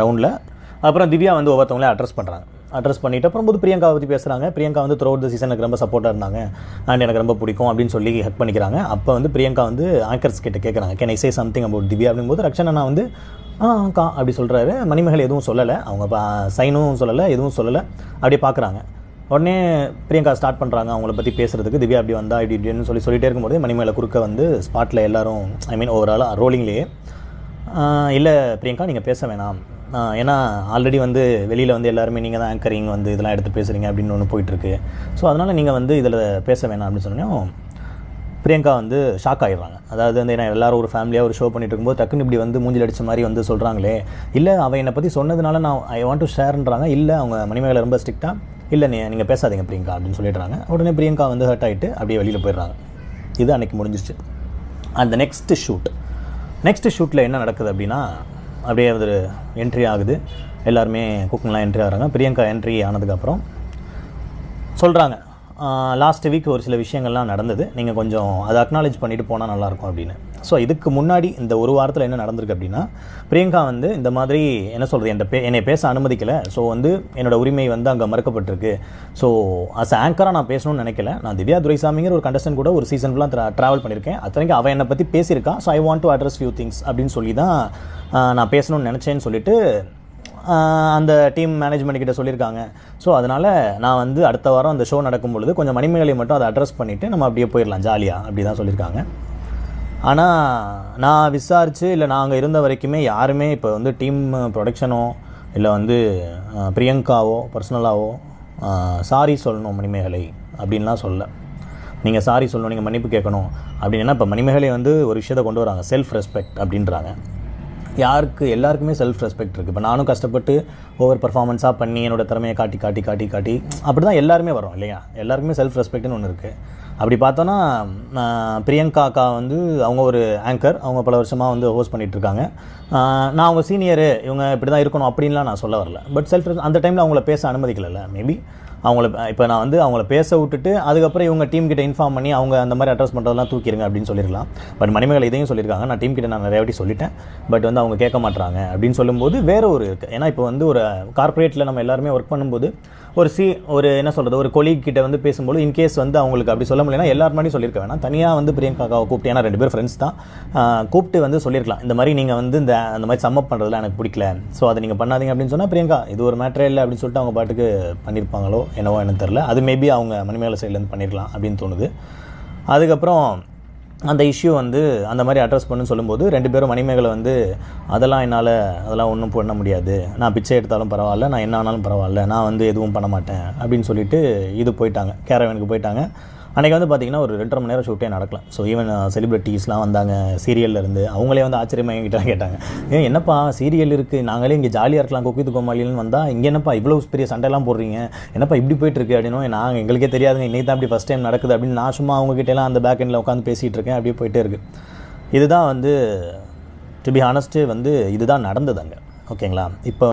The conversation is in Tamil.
ரவுண்டில். அப்புறம் திவ்யா வந்து ஒவ்வொருத்தவங்களே அட்ரஸ் பண்ணிவிட்டு அப்புறம் போது பிரியங்காவை பற்றி பேசுகிறாங்க. பிரியங்கா வந்து த்ரூ அவுட் த சீசன் எனக்கு ரொம்ப சப்போர்ட்டாக இருந்தாங்க அண்ட் எனக்கு ரொம்ப பிடிக்கும் அப்படின்னு சொல்லி ஹெல்ப் பண்ணிக்கிறாங்க. அப்போ வந்து பிரியங்கா வந்து ஆங்கர்ஸ் கிட்ட கேட்குறாங்க, can I say something about Divya அப்படிங்கும்போது ரக்ஷனா வந்து கா அப்படி சொல்கிறாரு. மணிமேகலை எதுவும் சொல்லலை, அவங்க சைனும் சொல்லலை, எதுவும் சொல்லலை, அப்படியே பார்க்குறாங்க. உடனே பிரியங்கா ஸ்டார்ட் பண்ணுறாங்க அவங்கள பற்றி பேசுகிறதுக்கு. திவ்யா அப்படி வந்தா இப்படி இப்படின்னு சொல்லிட்டே இருக்கும்போது மணிமேகலை குறுக்க வந்து ஸ்பாட்டில் எல்லோரும் ஓவராலாக ரோலிங்லேயே இல்லை பிரியங்கா நீங்கள் பேச வேணாம், ஏன்னா ஆல்ரெடி வந்து வெளியில் வந்து எல்லாருமே நீங்கள் தான் ஆங்கரிங் வந்து இதெல்லாம் எடுத்து பேசுகிறீங்க அப்படின்னு ஒன்று போயிட்டுருக்கு. ஸோ அதனால் நீங்கள் வந்து இதில் பேச வேணாம் அப்படின்னு சொன்னோம். பிரியங்கா வந்து ஷாக் ஆகிடுறாங்க. அதாவது வந்து ஏன்னா எல்லோரும் ஒரு ஃபேமிலியாக ஒரு ஷோ பண்ணிட்டு இருக்கும்போது டக்குன்னு இப்படி வந்து மூஞ்சில் அடித்த மாதிரி வந்து சொல்கிறாங்களே, இல்லை அவள் என்னை பற்றி சொன்னதுனால நான் ஐ வாண்ட் டு ஷேர்ன்றாங்க. இல்லை அவங்க மணிமேகலை ரொம்ப ஸ்ட்ரிக்டாக இல்லை நீங்கள் பேசாதீங்க பிரியங்கா அப்படின்னு சொல்லிடுறாங்க. உடனே பிரியங்கா வந்து ஹர்ட் ஆகிட்டு அப்படியே வெளியில் போயிடுறாங்க. இது அன்றைக்கி முடிஞ்சிருச்சு. அந்த நெக்ஸ்ட் ஷூட்டில் என்ன நடக்குது அப்படின்னா, அப்படியே ஒரு என்ட்ரி ஆகுது, எல்லாருமே குக்கிங்லாம் என்ட்ரி ஆகிறாங்க. பிரியங்கா என்ட்ரி ஆனதுக்கப்புறம் சொல்கிறாங்க, லாஸ்ட் வீக் ஒரு சில விஷயங்கள்லாம் நடந்தது, நீங்கள் கொஞ்சம் அதை அக்னாலேஜ் பண்ணிவிட்டு போனால் நல்லாயிருக்கும் அப்படின்னு. ஸோ இதுக்கு முன்னாடி இந்த ஒரு வாரத்தில் என்ன நடந்திருக்கு அப்படின்னா, பிரியங்கா வந்து இந்த மாதிரி என்ன சொல்கிறது, என்னை பேச அனுமதிக்கலை. ஸோ வந்து என்னோடய உரிமை வந்து அங்கே மறுக்கப்பட்டிருக்கு. ஸோ அஸ் ஆங்கராக நான் பேசணும்னு நினைக்கல. நான் திவ்யா துரைசாமிங்கிற ஒரு கண்டஸ்டன்ட் கூட ஒரு சீசன் ஃபுல்லாக ட்ராவல் பண்ணியிருக்கேன். அத்தனைக்கு அவன் என்னை பற்றி பேசியிருக்கா. So I want to address few things அப்படின்னு சொல்லி தான் நான் பேசணும்னு நினச்சேன்னு சொல்லிட்டு அந்த டீம் மேனேஜ்மெண்ட் கிட்ட சொல்லியிருக்காங்க. ஸோ அதனால் நான் வந்து அடுத்த வாரம் அந்த ஷோ நடக்கும் பொழுது கொஞ்சம் மணிமேகலை மட்டும் அதை அட்ரஸ் பண்ணிவிட்டு நம்ம அப்படியே போயிடலாம் ஜாலியாக அப்படி தான் சொல்லியிருக்காங்க. ஆனால் நான் விசாரித்து இல்லை நாங்கள் இருந்த வரைக்குமே யாருமே இப்போ வந்து டீம் ப்ரொடக்ஷனோ இல்லை வந்து பிரியங்காவோ பர்சனலாவோ சாரி சொல்லணும் மணிமேகலை அப்படின்லாம் சொல்ல. நீங்கள் சாரி சொல்லணும், நீங்கள் மன்னிப்பு கேட்கணும் அப்படின்னா இப்போ மணிமேகலை வந்து ஒரு விஷயத்தை கொண்டு வராங்க, செல்ஃப் ரெஸ்பெக்ட் அப்படின்றாங்க. எல்லாருக்குமே செல்ஃப் ரெஸ்பெக்ட் இருக்குது. இப்போ நானும் கஷ்டப்பட்டு ஓவர் பர்ஃபார்மன்ஸாக பண்ணி என்னோடய திறமையை காட்டி அப்படி தான் எல்லாருமே வரோம் இல்லையா. எல்லாருக்குமே செல்ஃப் ரெஸ்பெக்ட்னு ஒன்று இருக்குது. அப்படி பார்த்தோன்னா பிரியங்கா அக்கா வந்து அவங்க ஒரு ஆங்கர், அவங்க பல வருஷமாக வந்து ஹோஸ்ட் பண்ணிகிட்ருக்காங்க. நான் அவங்க சீனியரு, இவங்க இப்படி தான் இருக்கணும் அப்படின்லாம் நான் சொல்ல வரல. பட் செல்ஃப் அந்த டைமில் அவங்கள பேச அனுமதிக்கல. மேபி இப்போ நான் வந்து அவங்கள பேச விட்டுட்டு அதுக்கப்புறம் இவங்க டீம் கிட்ட இன்ஃபார்ம் பண்ணி அவங்க அந்த மாதிரி அட்ரஸ் பண்ணுறதெல்லாம் தூக்கிடுங்க அப்படின்னு சொல்லியிருக்கலாம். பட் மணிமேகலை இதையும் சொல்லியிருக்காங்க, நான் டீம் கிட்ட நான் நிறைய வாட்டி சொல்லிட்டேன், பட் வந்து அவங்க கேட்க மாட்டாங்க அப்படின்னு சொல்லும்போது வேறு ஒரு இருக்குது. ஏன்னா இப்போ வந்து ஒரு கார்ப்பரேட்டில் நம்ம எல்லாருமே ஒர்க் பண்ணும்போது ஒரு என்ன சொல்கிறது, ஒரு கொலீக் கிட்ட வந்து பேசும்போது இன்கேஸ் வந்து அவங்களுக்கு அப்படி சொல்ல முடியலன்னா எல்லாரும் மாதிரி சொல்லியிருக்க வேணாம், தனியாக வந்து பிரியங்காவை கூப்பிட்டு, ஏன்னா 2 பேர் ஃப்ரெண்ட்ஸ் தான், கூப்பிட்டு வந்து சொல்லியிருக்கலாம், இந்த மாதிரி நீங்கள் வந்து அந்த மாதிரி சம்மப் பண்ணுறதுலாம் எனக்கு பிடிக்கல, ஸோ அதை நீங்கள் பண்ணாதீங்க அப்படின்னு சொன்னால் பிரியங்கா இது ஒரு மேட்டரே இல்லை அப்படின்னு சொல்லிட்டு அவங்க பாட்டுக்கு பண்ணியிருப்பாங்களோ என்னவோ எனக்கு தெரில. அது மேபி அவங்க மணிமேகலை சைட்லேருந்து பண்ணியிருக்கலாம் அப்படின்னு தோணுது. அதுக்கப்புறம் அந்த இஷ்யூ வந்து அந்த மாதிரி அட்ரஸ் பண்ணுன்னு சொல்லும்போது 2 பேரும் மணிமேகலை வந்து அதெல்லாம் ஒன்றும் பண்ண முடியாது, நான் பிச்சை எடுத்தாலும் பரவாயில்ல, நான் என்ன ஆனாலும் பரவாயில்ல, நான் வந்து எதுவும் பண்ண மாட்டேன் அப்படின்னு சொல்லிட்டு போயிட்டாங்க, கேரவேனுக்கு போயிட்டாங்க. அன்றைக்கி வந்து பார்த்திங்கன்னா ஒரு 2.5 மணி நேரம் ஷூட்டே நடக்கலாம். ஸோ ஈவன் செலிப்ரிட்டிஸ்லாம் வந்தாங்க சீரியல்லேருந்து, அவங்களே வந்து ஆச்சரியமாக என்கிட்ட கேட்டாங்க, என்னப்பா சீரியல் இருக்குது, நாங்களே இங்கே ஜாலியாக இருக்கலாம் குக் வித் கோமாளின்னு வந்தால் இங்கே என்னப்பா இவ்வளோ பெரிய சண்டைலாம் போடுறீங்க, என்னப்பா இப்படி போயிட்டுருக்கு அப்படின்னு. நாங்கள் எங்களுக்கே தெரியாதுங்க, இன்றைக்கி தான் அப்படி ஃபஸ்ட் டைம் நடக்குது அப்படின்னு நான் சும்மா அவங்ககிட்டலாம் அந்த பேக் எண்டில் உட்காந்து பேசிகிட்டு இருக்கேன். அப்படியே போயிட்டே இருக்குது. இதுதான் வந்து டு பி ஹானஸ்ட்டு வந்து இதுதான் நடந்தது அங்கே. ஓகேங்களா. இப்போ